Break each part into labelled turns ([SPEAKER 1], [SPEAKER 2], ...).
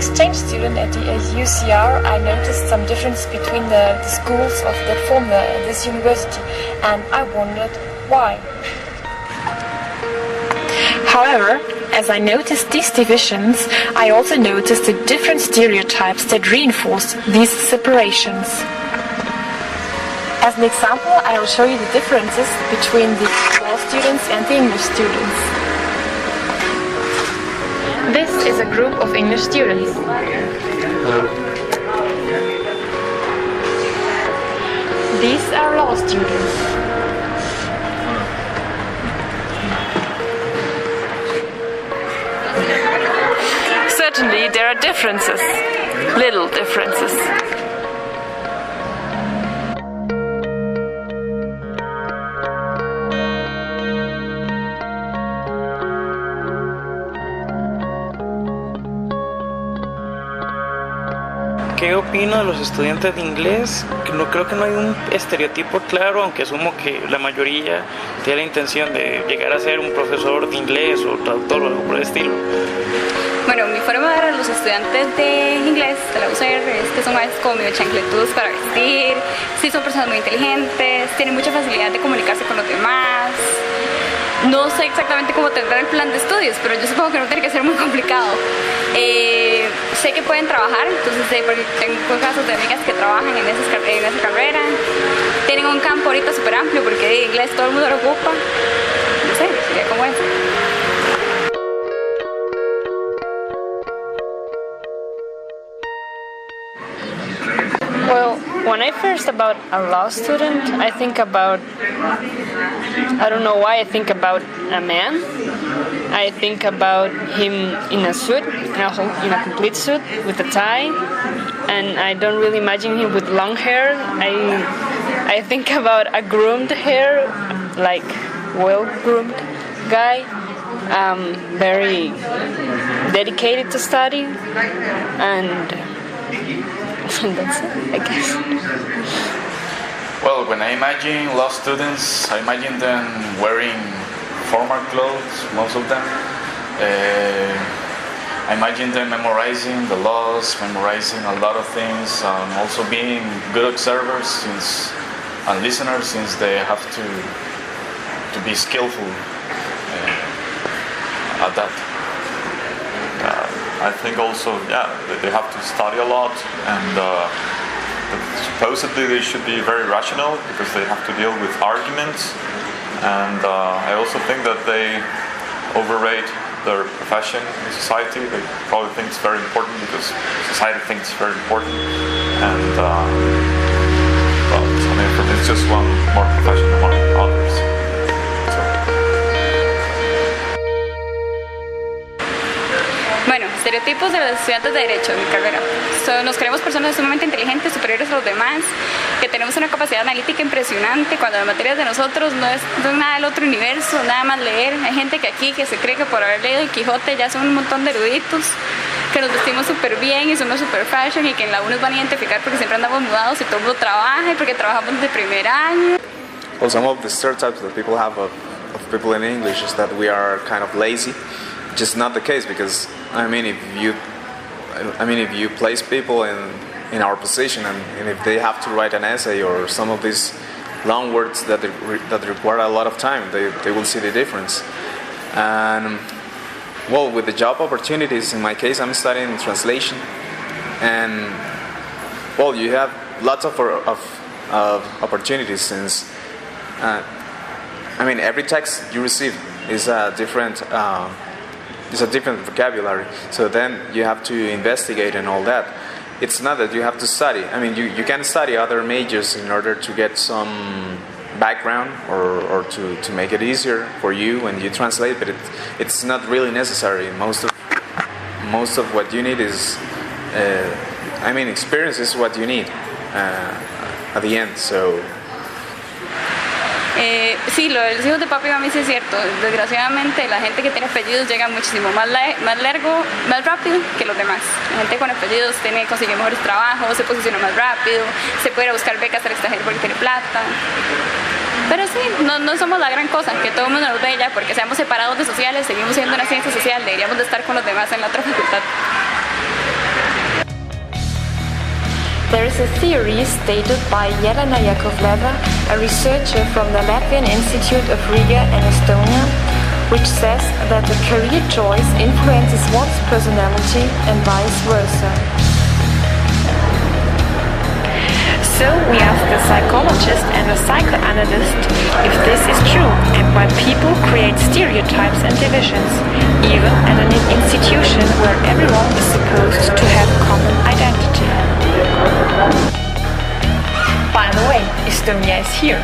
[SPEAKER 1] exchange student at the UCR, I noticed some difference between the schools that form this university, and I wondered why. However, as I noticed these divisions, I also noticed the different stereotypes that reinforce these separations. As an example, I will show you the differences between the law students and the English students. This is a group of English students. These are law students. Certainly there are differences, little differences.
[SPEAKER 2] ¿Qué opino de los estudiantes de inglés? Creo que no hay un estereotipo claro, aunque asumo que la mayoría tiene la intención de llegar a ser un profesor de inglés o traductor o algo por el estilo.
[SPEAKER 3] Bueno, mi forma de ver a los estudiantes de inglés de la UCR es que son más como medio chancletudos para vestir, sí son personas muy inteligentes, tienen mucha facilidad de comunicarse con los demás. No sé exactamente cómo tendrá el plan de estudios, pero yo supongo que no tiene que ser muy complicado. Sé que pueden trabajar, entonces porque tengo casos de amigas que trabajan en esa carrera. Tienen un campo ahorita súper amplio porque de inglés todo el mundo lo ocupa. No sé, sería como eso.
[SPEAKER 4] Well, when I first about a law student, I think about, I don't know why I think about a man. I think about him in a suit, in a complete suit with a tie, and I don't really imagine him with long hair. I think about a groomed hair, like well-groomed guy, very dedicated to study, and that's it, I guess.
[SPEAKER 5] Well, when I imagine law students, I imagine them wearing formal clothes, most of them. I imagine them memorizing the laws, memorizing a lot of things, also being good observers and listeners, since they have to be skillful at that.
[SPEAKER 6] I think also, they have to study a lot, and supposedly they should be very rational because they have to deal with arguments. And I also think that they overrate their profession in society. They probably think it's very important because society thinks it's very important. And well, I mean, for me, it's just one more profession among others.
[SPEAKER 3] Bueno, estereotipos de los estudiantes de Derecho en mi carrera. Nos creemos personas sumamente inteligentes, superiores a los demás, que tenemos una capacidad analítica impresionante, cuando las materias de nosotros no es nada del otro universo, nada más leer. Hay gente que aquí que se cree que por haber leído el Quijote ya son un montón de eruditos, que nos vestimos súper bien y somos súper fashion y que en la U nos van a identificar porque siempre andamos mudados y todo el mundo trabaja y porque trabajamos desde primer año.
[SPEAKER 7] Well, some of the stereotypes that people have of people in English is that we are kind of lazy. Just not the case, because if you place people in our position and if they have to write an essay or some of these long words that require a lot of time, they will see the difference. And well, with the job opportunities, in my case, I'm studying translation, and well, you have lots of opportunities, since every text you receive is a different vocabulary, so then you have to investigate and all that. It's not that you have to study. You can study other majors in order to get some background or to make it easier for you when you translate, but it's not really necessary. Most of what you need is experience is what you need at the end. So
[SPEAKER 3] sí, lo de los hijos de papi y mami sí es cierto. Desgraciadamente la gente que tiene apellidos llega muchísimo más rápido que los demás. La gente con apellidos consigue mejores trabajos, se posiciona más rápido, se puede ir a buscar becas al extranjero porque tiene plata. Pero sí, no somos la gran cosa, que todo el mundo nos ve ya, porque seamos separados de sociales, seguimos siendo una ciencia social, deberíamos de estar con los demás en la otra facultad.
[SPEAKER 1] There is a theory stated by Jelena Yakovleva, a researcher from the Latvian Institute of Riga in Estonia, which says that the career choice influences one's personality and vice versa. So we asked the psychologist and the psychoanalyst if this is true and why people create stereotypes and divisions, even at an institution where everyone is supposed to have a common identity. By the way, Estonia is here.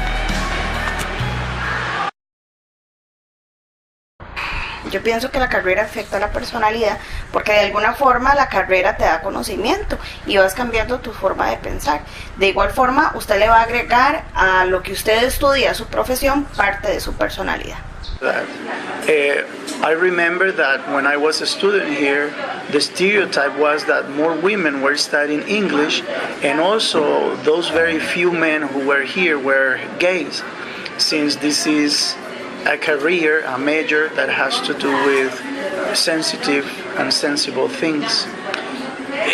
[SPEAKER 8] Yo pienso que la carrera afecta a la personalidad porque de alguna forma la carrera te da conocimiento y vas cambiando tu forma de pensar. De igual forma, usted le va a agregar a lo que usted estudia, a su profesión, parte de su personalidad.
[SPEAKER 9] I remember that when I was a student here, the stereotype was that more women were studying English, and also those very few men who were here were gays, since this is a career, a major that has to do with sensitive and sensible things.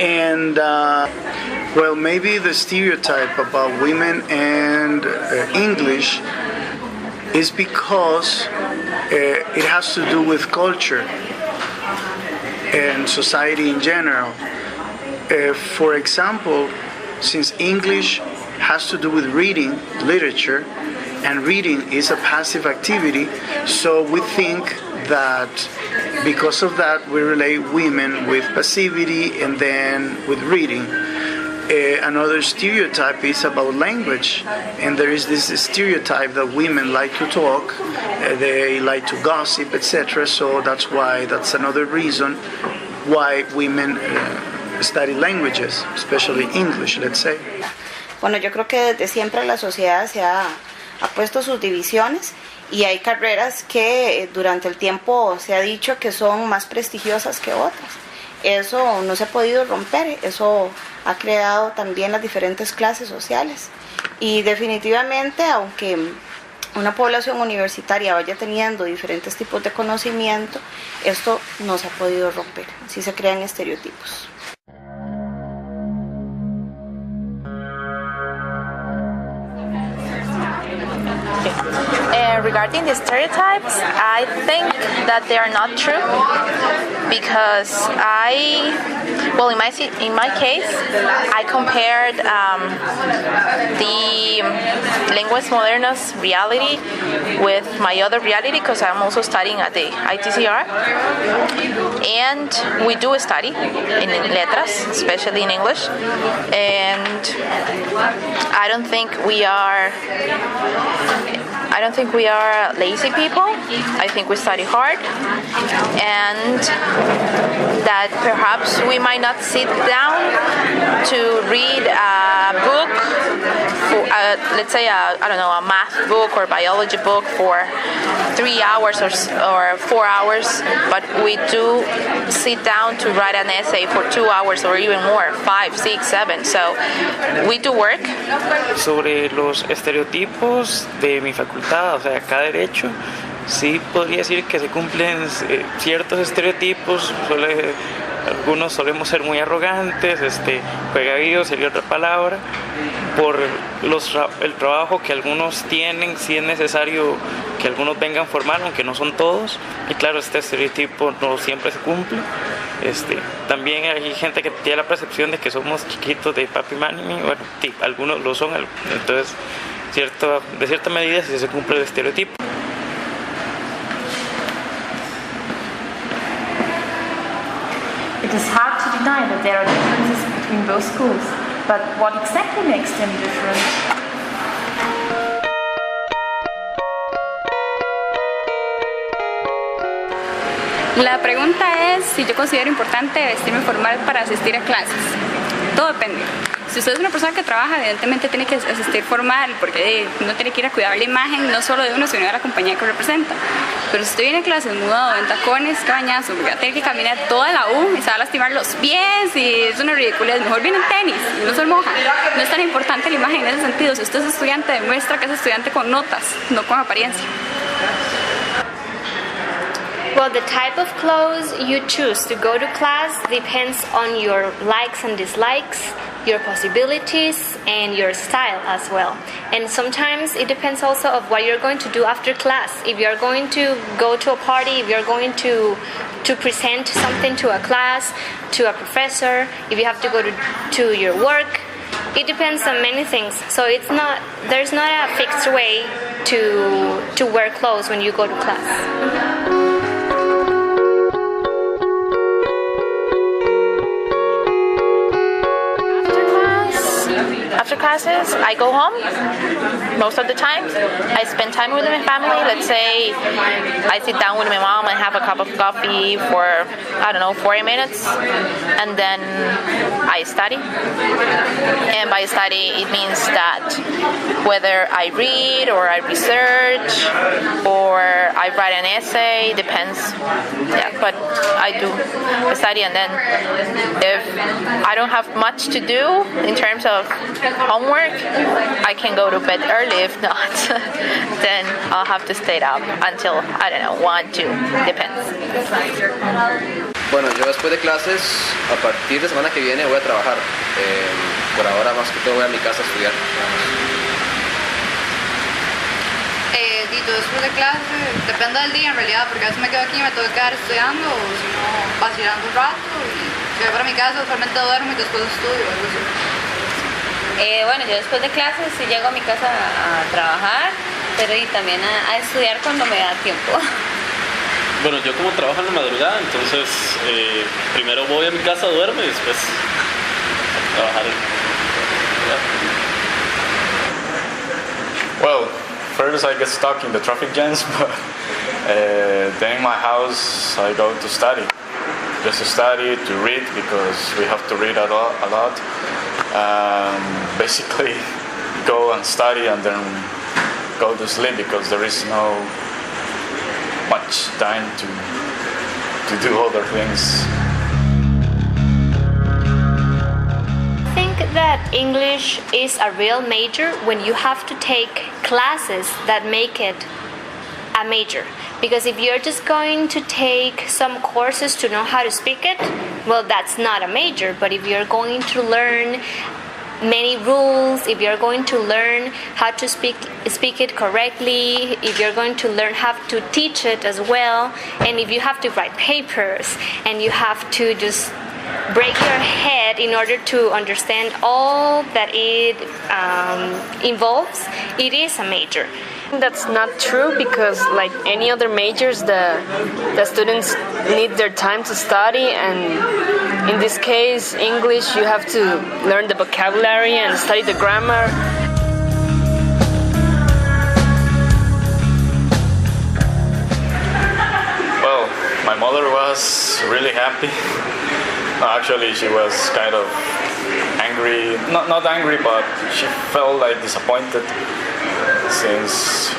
[SPEAKER 9] And well, maybe the stereotype about women and English is because it has to do with culture and society in general. For example, since English has to do with reading, literature, and reading is a passive activity, so we think that because of that we relate women with passivity and then with reading. Another stereotype is about language, and there is this stereotype that women like to talk, they like to gossip, etc. So that's another reason why women study languages, especially English, let's say.
[SPEAKER 8] Bueno, yo creo que desde siempre la sociedad ha puesto sus divisiones y hay carreras que durante el tiempo se ha dicho que son más prestigiosas que otras. Eso no se ha podido romper, eso ha creado también las diferentes clases sociales y definitivamente, aunque una población universitaria vaya teniendo diferentes tipos de conocimiento, esto no se ha podido romper, sí se crean estereotipos.
[SPEAKER 10] Regarding the stereotypes, I think that they are not true because in my case, I compared the lenguas modernas reality with my other reality because I'm also studying at the ITCR, and we do study in letras, especially in English, and I don't think we are lazy people. I think we study hard, and that perhaps we might not sit down to read a book, let's say a math book or biology book for 3 hours or 4 hours, but we do sit down to write an essay for 2 hours or even more, 5, 6, 7. So we do work.
[SPEAKER 2] Sobre los estereotipos de mi facultad, o sea, acá derecho, sí podría decir que se cumplen ciertos estereotipos. Algunos solemos ser muy arrogantes, precavidos sería otra palabra, por el trabajo que algunos tienen. Sí es necesario que algunos vengan formal, aunque no son todos, y claro, este estereotipo no siempre se cumple. También hay gente que tiene la percepción de que somos chiquitos de papi y mami. Bueno, sí, algunos lo son, entonces de cierta medida sí se cumple el estereotipo.
[SPEAKER 1] It is hard to deny that there are differences between both schools, but what exactly makes them different?
[SPEAKER 3] La pregunta es si yo considero importante vestirme formal para asistir a clases. Todo depende. Si usted es una persona que trabaja, evidentemente tiene que asistir formal porque uno tiene que ir a cuidar la imagen no solo de uno, sino de la compañía que representa. Pero si usted viene a clases mudado, en tacones, cabañazo, porque va a tener que caminar toda la U y se va a lastimar los pies y es una ridiculez, mejor viene en tenis y no se moja. No es tan importante la imagen en ese sentido. Si usted es estudiante, demuestra que es estudiante con notas, no con apariencia.
[SPEAKER 11] Well, the type of clothes you choose to go to class depends on your likes and dislikes, your possibilities and your style as well. And sometimes it depends also of what you're going to do after class. If you're going to go to a party, if you're going to present something to a class, to a professor, if you have to go to your work, it depends on many things. So there's not a fixed way to wear clothes when you go to class.
[SPEAKER 10] After classes, I go home. Most of the time, I spend time with my family. Let's say I sit down with my mom and have a cup of coffee for, 40 minutes, and then I study. And by study, it means that whether I read or I research or I write an essay, depends. Yeah, but I do study, and then if I don't have much to do in terms of homework, I can go to bed early. If not, then I'll have to stay up until, 1, 2, depends.
[SPEAKER 12] Bueno, yo después de clases, a partir de semana que viene voy a trabajar. Por ahora más que todo voy a mi casa a estudiar.
[SPEAKER 13] Yo después de clase, depende del día en realidad, porque a veces me quedo aquí y me tengo que quedar estudiando, o si no, vacilando un rato, y si voy para mi casa usualmente duermo y después estudio, algo así.
[SPEAKER 14] Bueno, yo después de clases sí llego a mi casa a trabajar, pero y también a estudiar cuando me da tiempo.
[SPEAKER 15] Bueno, yo como trabajo en la madrugada, entonces primero voy a mi casa, duermo y después a trabajar.
[SPEAKER 5] Well, first I get stuck in the traffic jams, but then in my house I go to study. Just to study, to read, because we have to read a lot. Basically go and study and then go to sleep, because there is no much time to do other things.
[SPEAKER 11] I think that English is a real major when you have to take classes that make it a major. Because if you're just going to take some courses to know how to speak it, well, that's not a major. But if you're going to learn many rules, if you're going to learn how to speak it correctly, if you're going to learn how to teach it as well, and if you have to write papers and you have to just break your head in order to understand all that it involves, it is a major.
[SPEAKER 4] That's not true, because like any other majors, the students need their time to study, and in this case, English, you have to learn the vocabulary and study the grammar.
[SPEAKER 5] Well, my mother was really happy. No, actually, she was kind of angry. Not angry, but she felt like disappointed, since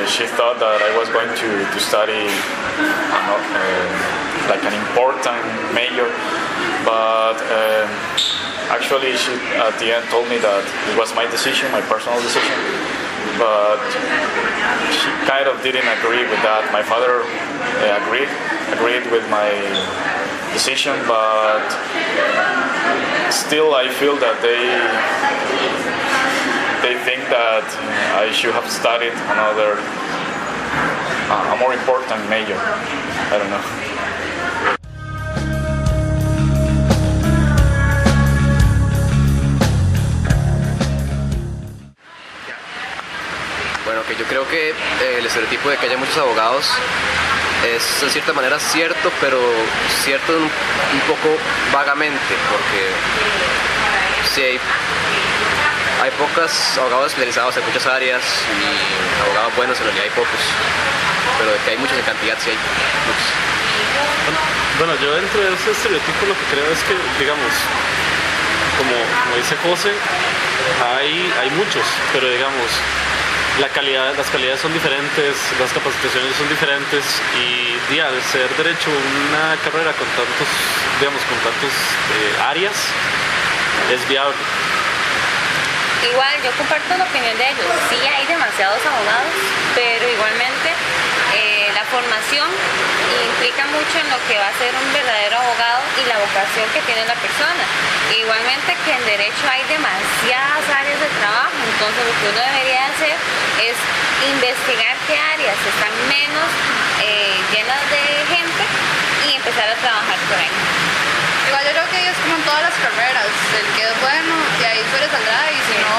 [SPEAKER 5] she thought that I was going to study like an important major, but actually she at the end told me that it was my decision, my personal decision, but she kind of didn't agree with that. My father agreed with my decision, but still I feel that they think that I should have studied another, a more important major. I don't know.
[SPEAKER 12] Bueno, que yo creo que el estereotipo de que haya muchos abogados es en cierta manera cierto, pero cierto un poco vagamente, porque sí hay pocos abogados especializados en muchas áreas y abogados buenos en realidad hay pocos, pero de que hay muchos en cantidad sí hay muchos.
[SPEAKER 15] Bueno, yo dentro de ese estereotipo lo que creo es que, digamos, como dice José, hay muchos, pero digamos, las calidades son diferentes, las capacitaciones son diferentes, y al ser derecho una carrera con tantos áreas, es viable.
[SPEAKER 14] Igual, yo comparto la opinión de ellos. Sí hay demasiados abogados, pero igualmente la formación implica mucho en lo que va a ser un verdadero abogado y la vocación que tiene la persona. Igualmente que en derecho hay demasiadas áreas de trabajo, entonces lo que uno debería hacer es investigar qué áreas están menos llenas de gente y empezar a trabajar por ahí.
[SPEAKER 13] Igual yo creo que es como en todas las carreras, el que es bueno, y ahí saldrá, y si no,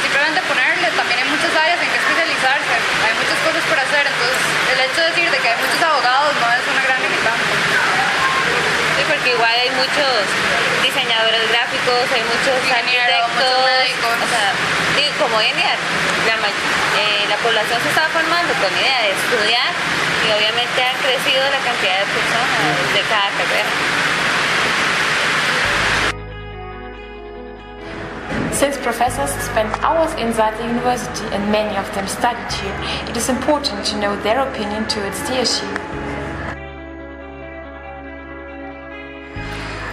[SPEAKER 13] simplemente ponerle, también hay muchas áreas en que especializarse, hay muchas cosas por hacer, entonces el hecho de decir de que hay muchos abogados no es una gran limitante.
[SPEAKER 14] Sí, porque igual hay muchos diseñadores gráficos, hay muchos arquitectos, o sea, y como hoy en día la población se está formando con la idea de estudiar y obviamente ha crecido la cantidad de personas de cada carrera.
[SPEAKER 1] Since professors spend hours inside the university and many of them studied here, it is important to know their opinion towards the issue.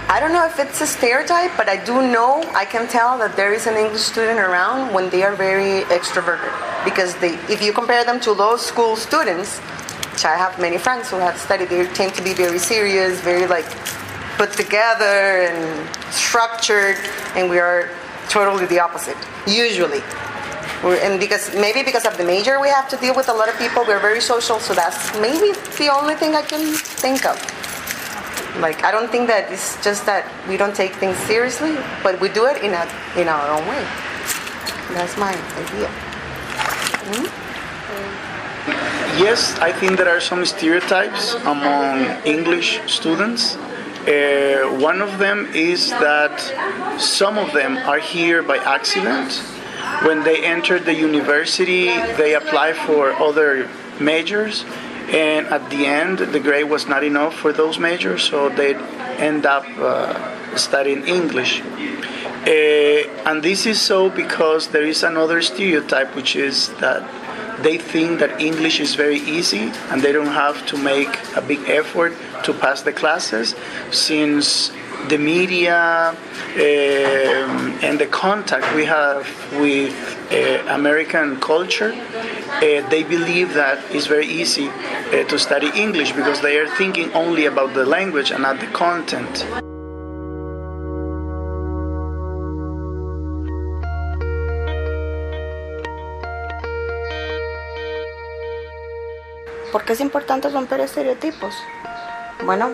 [SPEAKER 16] I don't know if it's a stereotype, but I do know, I can tell that there is an English student around when they are very extroverted. Because if you compare them to those school students, which I have many friends who have studied, they tend to be very serious, very put together and structured, and we are totally the opposite, usually. And maybe because of the major, we have to deal with a lot of people. We're very social, so that's maybe the only thing I can think of. I don't think that it's just that we don't take things seriously, but we do it in our own way. That's my idea.
[SPEAKER 9] Yes, I think there are some stereotypes among English students. One of them is that some of them are here by accident. When they enter the university, they apply for other majors, and at the end, the grade was not enough for those majors, so they end up studying English. And this is so because there is another stereotype, which is that they think that English is very easy and they don't have to make a big effort to pass the classes, since the media and the contact we have with American culture, they believe that it's very easy to study English because they are thinking only about the language and not the content.
[SPEAKER 8] ¿Por qué es importante romper estereotipos? Bueno,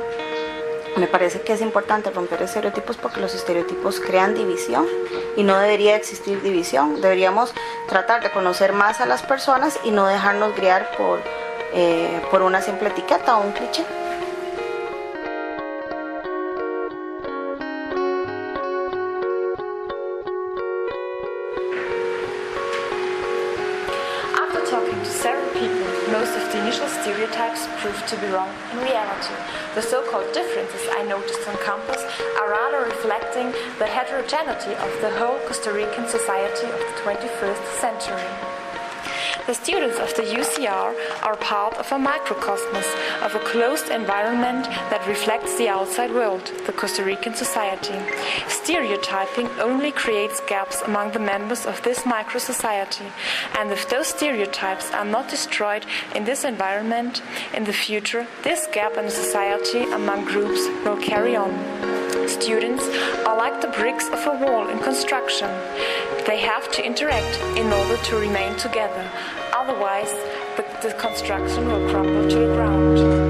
[SPEAKER 8] me parece que es importante romper estereotipos porque los estereotipos crean división y no debería existir división. Deberíamos tratar de conocer más a las personas y no dejarnos guiar por una simple etiqueta o un cliché.
[SPEAKER 1] Most of the initial stereotypes proved to be wrong in reality. The so-called differences I noticed on campus are rather reflecting the heterogeneity of the whole Costa Rican society of the 21st century. The students of the UCR are part of a microcosmos of a closed environment that reflects the outside world, the Costa Rican society. Stereotyping only creates gaps among the members of this micro-society, and if those stereotypes are not destroyed in this environment, in the future, this gap in the society among groups will carry on. Students are like the bricks of a wall in construction. They have to interact in order to remain together. Otherwise, the construction will crumble to the ground.